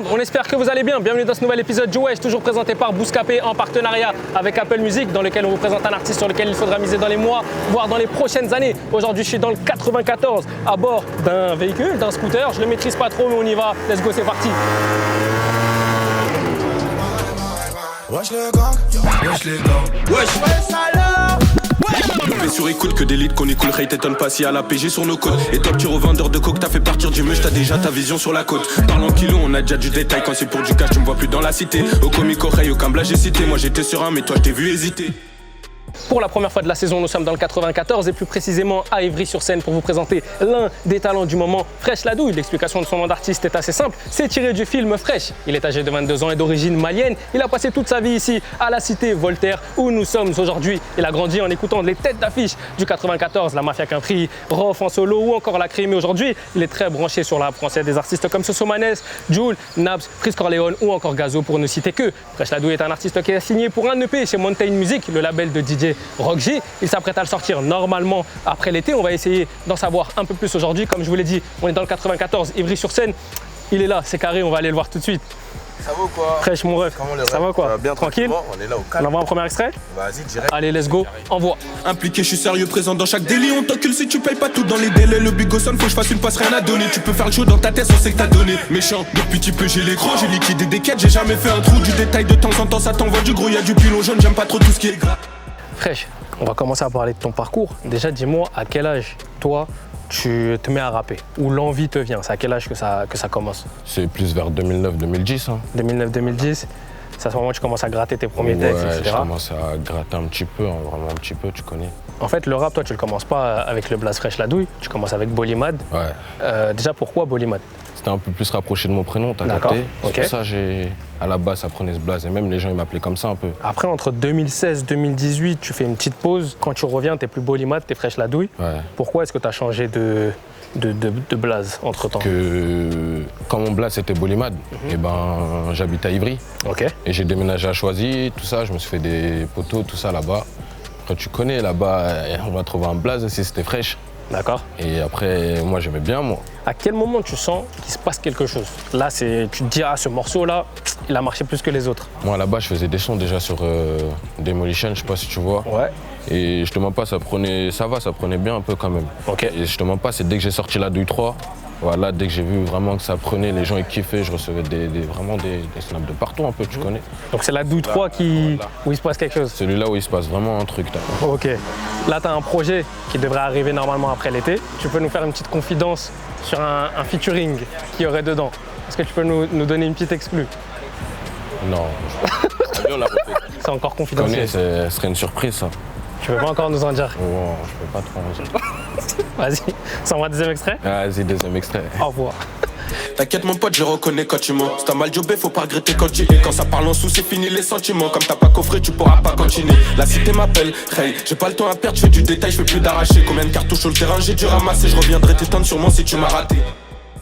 monde, on espère que vous allez bien. Bienvenue dans ce nouvel épisode du Wesh, toujours présenté par Bouscapé en partenariat avec Apple Music, dans lequel on vous présente un artiste sur lequel il faudra miser dans les mois, voire dans les prochaines années. Aujourd'hui, je suis dans le 94 à bord d'un véhicule, d'un scooter. Je le maîtrise pas trop, mais on y va. Let's go, c'est parti. Wesh les gars, wesh les gars, wesh alors. On fait sur écoute que des leads qu'on écoule, Ray t'étonne pas si à la PG sur nos côtes. Et toi petit revendeur de coke, t'as fait partir du meuche, t'as déjà ta vision sur la côte. Parlant kilo, on a déjà du détail, quand c'est pour du cash, tu me vois plus dans la cité. Au comique oreille, aucun blague j'ai cité, moi j'étais serein mais toi je t'ai vu hésiter. Pour la première fois de la saison, nous sommes dans le 94 et plus précisément à Ivry-sur-Seine pour vous présenter l'un des talents du moment, Fresh Ladouille. L'explication de son nom d'artiste est assez simple, c'est tiré du film Fresh. Il est âgé de 22 ans et d'origine malienne. Il a passé toute sa vie ici à la cité Voltaire où nous sommes aujourd'hui. Il a grandi en écoutant les têtes d'affiche du 94, la Mafia Quintry, Rof en solo ou encore la Crime. Et aujourd'hui, il est très branché sur la rap français des artistes comme Sosomanes, Jul, Naps, Freeze Corleone ou encore Gazo pour ne citer que. Fresh Ladouille est un artiste qui a signé pour un EP chez Mountain Music, le label de DJ Rock G. Il s'apprête à le sortir normalement après l'été. On va essayer d'en savoir un peu plus aujourd'hui. Comme je vous l'ai dit, on est dans le 94, Ivry-sur-Seine. Il est là, c'est carré, on va aller le voir tout de suite. Ça va ou quoi? Fresh mon ref, ça va quoi? Ça va bien tranquille? On est là au calme. On envoie un premier extrait? Vas-y, direct. Allez, let's go, envoie. Impliqué, je suis sérieux, présent dans chaque délit. On t'encule si tu payes pas tout dans les délais. Le big son, faut que je fasse une passe, rien à donner. Tu peux faire le show dans ta tête, on sait que t'as donné. Méchant, depuis petit peu j'ai les gros, j'ai liquidé des quêtes, j'ai jamais fait un trou. Du détail de temps en temps, ça t'envoie du gros, y'a du pilon jaune, j'aime pas trop tout ce qui est gras. Fresh, on va commencer à parler de ton parcours. Déjà, dis-moi à quel âge, toi, tu te mets à rapper? Ou l'envie te vient? C'est à quel âge que ça commence? C'est plus vers 2009-2010. Hein. 2009-2010, c'est à ce moment où tu commences à gratter tes premiers textes, etc. Je commence à gratter un petit peu, hein, vraiment un petit peu, tu connais. En fait, le rap, toi, tu le commences pas avec le blaze Fresh Ladouille, tu commences avec Bolymad. Ouais. Déjà, pourquoi Bolymad? C'était un peu plus rapproché de mon prénom, t'as capté. C'est pour ça à la base, ça prenait ce blaze. Et même les gens, ils m'appelaient comme ça un peu. Après, entre 2016 et 2018, tu fais une petite pause. Quand tu reviens, t'es plus Bolymad, t'es Fresh Ladouille. Ouais. Pourquoi est-ce que tu as changé de blaze entre-temps? Quand mon blaze était Bolymad, et ben, j'habitais à Ivry. Ok. Et j'ai déménagé à Choisy, tout ça. Je me suis fait des poteaux, tout ça là-bas. Après, tu connais, là-bas, on va trouver un blaze aussi, c'était Fresh. D'accord. Et après, moi, j'aimais bien, moi. À quel moment tu sens qu'il se passe quelque chose? Là, tu te dis, ah, ce morceau-là, il a marché plus que les autres. Moi, là-bas, je faisais des sons déjà sur Demolition, je sais pas si tu vois. Ouais. Et je te mens pas, ça prenait bien un peu quand même. Ok. Et je te mens pas, c'est dès que j'ai sorti la Douille 3, voilà, dès que j'ai vu vraiment que ça prenait, les gens ils kiffaient, je recevais vraiment des snaps de partout un peu, tu connais. Donc c'est la Douille 3 où il se passe quelque chose? Celui-là où il se passe vraiment un truc. Là. Ok. Là, tu as un projet qui devrait arriver normalement après l'été. Tu peux nous faire une petite confidence sur un featuring qu'il y aurait dedans? Est-ce que tu peux nous donner une petite exclue? Non, C'est encore confidentiel. Ce serait une surprise ça. Tu peux pas encore nous en dire? Oh, je peux pas trop en dire. Vas-y, ça envoie deuxième extrait? Vas-y, deuxième extrait. Au revoir. T'inquiète mon pote, je reconnais quand tu mens. Si t'as mal jobé, faut pas regretter quand tu es. Quand ça parle en sous, c'est fini les sentiments. Comme t'as pas coffré, tu pourras pas continuer. La cité m'appelle, hey, j'ai pas le temps à perdre, je fais du détail, je fais plus d'arracher. Combien de cartouches sur le terrain, j'ai dû ramasser. Je reviendrai t'étendre sûrement si tu m'as raté.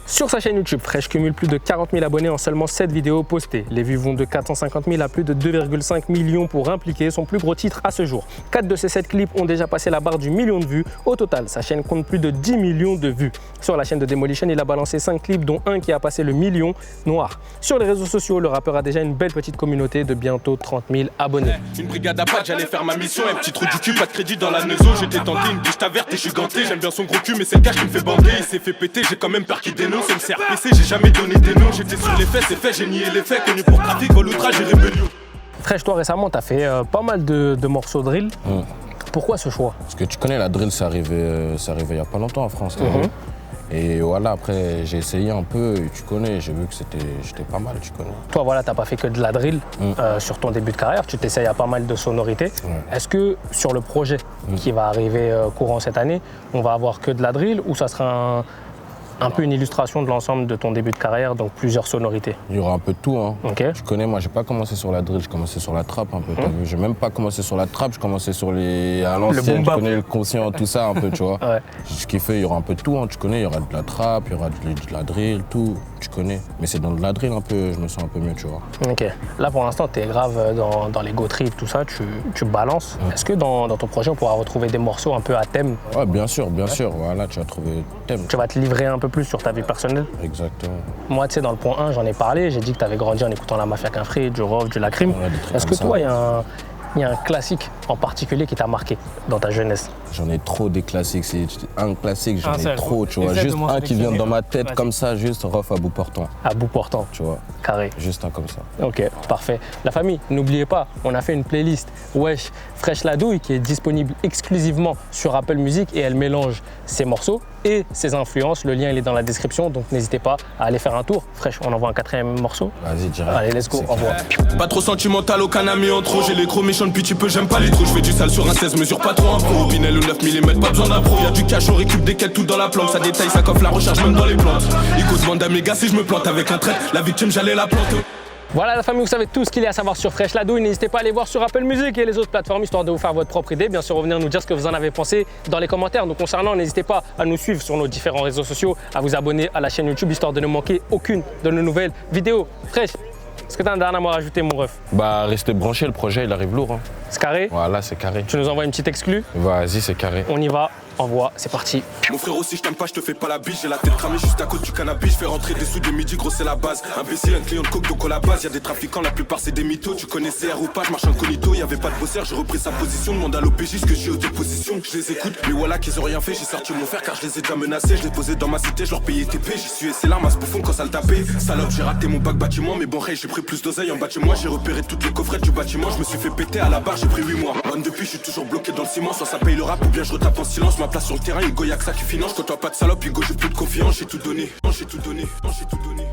Sur sa chaîne YouTube, Fresh cumule plus de 40 000 abonnés en seulement 7 vidéos postées. Les vues vont de 450 000 à plus de 2,5 millions pour impliquer son plus gros titre à ce jour. 4 de ces 7 clips ont déjà passé la barre du million de vues. Au total, sa chaîne compte plus de 10 millions de vues. Sur la chaîne de Demolition, il a balancé 5 clips, dont un qui a passé le million noir. Sur les réseaux sociaux, le rappeur a déjà une belle petite communauté de bientôt 30 000 abonnés. Une brigade à pattes, j'allais faire ma mission. Un petit trou du cul, pas de crédit dans la maison. J'étais tenté, une biche verte et je suis ganté. J'aime bien son gros cul, mais c'est le gars qui me fait bander. Il s'est fait péter, j'ai quand même peur qu'il dénonce. MCRPC, j'ai jamais donné des noms, j'étais sur les faits, c'est fait, j'ai nié les faits, connu pour trafic, vol, outrage et rébellion. Fresh, toi récemment, t'as fait pas mal de morceaux drill. Pourquoi ce choix? Parce que tu connais, la drill, c'est arrivé il y a pas longtemps en France. Et voilà, après, j'ai essayé un peu, et tu connais, j'ai vu que j'étais pas mal, tu connais. Toi, voilà, t'as pas fait que de la drill sur ton début de carrière, tu t'essayes à pas mal de sonorités. Est-ce que sur le projet qui va arriver courant cette année, on va avoir que de la drill ou ça sera un peu une illustration de l'ensemble de ton début de carrière, donc plusieurs sonorités? Il y aura un peu de tout, hein. Okay. Tu connais, moi j'ai pas commencé sur la drill, j'ai commencé sur la trappe un peu, t'as vu. J'ai même pas commencé sur la trappe, j'ai commencé sur à l'ancienne, tu connais, le conscient, tout ça un peu, tu vois. Ouais. Ce qui fait, il y aura un peu de tout, hein, tu connais, il y aura de la trappe, il y aura de la drill, tout, tu connais. Mais c'est dans de la drill un peu, je me sens un peu mieux, tu vois. Ok. Là pour l'instant, t'es grave dans les go trips, tout ça, tu balances. Est-ce que dans ton projet, on pourra retrouver des morceaux un peu à thème? Ouais, bien sûr, voilà, tu vas trouver le thème. Tu vas te livrer un peu peu plus sur ta vie personnelle. Exactement. Moi, tu sais, dans le point 1, j'en ai parlé, j'ai dit que tu avais grandi en écoutant la Mafia Quinfré, du Rof, du Lacrim. Ouais, des trucs Est-ce que comme ça. toi, il y a un classique en particulier qui t'a marqué dans ta jeunesse? J'en ai trop des classiques. C'est un classique, j'en Un ai seul. trop, tu vois. Essaie de Juste m'en un qui vient sélectionner, dans ma là. tête Vas-y. comme ça, juste Rof à bout portant, À bout portant, tu vois. carré. Juste un comme ça. Ok, parfait. La famille, n'oubliez pas, on a fait une playlist Wesh Fresh La Douille qui est disponible exclusivement sur Apple Music et elle mélange ses morceaux et ses influences. Le lien il est dans la description, donc n'hésitez pas à aller faire un tour. Fresh, on envoie un 4e morceau. Vas-y, direct. Allez, let's go, C'est envoie. Pas trop sentimental, aucun ami en trop. J'ai les gros méchants depuis petit peu, j'aime pas les trous. Je fais du sale sur un 16, mesure pas trop un pro. Pinel ou 9 mm, pas besoin d'un pro. Y'a du cash, on récup des quêtes tout dans la planque. Ça détaille, ça coffre la recharge même dans les plantes. Ico demande à mes gars si je me plante avec un trait. La victime, j'allais la planter. Voilà la famille, vous savez tout ce qu'il y a à savoir sur Fresh La Douille. N'hésitez pas à aller voir sur Apple Music et les autres plateformes histoire de vous faire votre propre idée. Bien sûr, revenir nous dire ce que vous en avez pensé dans les commentaires. Nous concernant, n'hésitez pas à nous suivre sur nos différents réseaux sociaux, à vous abonner à la chaîne YouTube histoire de ne manquer aucune de nos nouvelles vidéos. Fresh, est-ce que tu as un dernier mot à rajouter, mon ref? Bah, restez branchés, le projet, il arrive lourd. Hein. C'est carré? Voilà, c'est carré. Tu nous envoies une petite exclue? Vas-y, c'est carré. On y va, envoie, c'est parti. Mon frère aussi, je t'aime pas, je te fais pas la biche. J'ai la tête cramée juste à cause du cannabis. Je fais rentrer des sous de midi, gros, c'est la base. Imbécile, un client de coke, donc à la base. Y'a des trafiquants, la plupart c'est des mythos. Tu connais CR ou pas, je marche incognito. Y'avait pas de bosseur, j'ai repris sa position. Demande à l'OPJ ce que j'ai aux dépositions. Je les écoute, mais voilà qu'ils ont rien fait. J'ai sorti mon frère car je les ai déjà menacés. Je les posé dans ma cité, je leur payais TP. J'y suis et c'est larmes à ce bouffon quand ça le tapait. Salope, j'ai raté mon bac bâtiment. Mais bon, hey, j'ai pris plus d'oseille en bâtiment. J'ai repéré toutes les coffrettes du bâtiment. Je me suis fait péter à la barre, j'ai pris 8 mois. Bonne depuis, je suis toujours bloqué dans le ciment. Soit ça paye le rap ou bien je retape en silence. Ma place sur le terrain, Hugo, y'a que ça qui finance. Quand toi pas de salope, Hugo, j'ai plus de confiance. J'ai tout donné, j'ai tout donné, j'ai tout donné.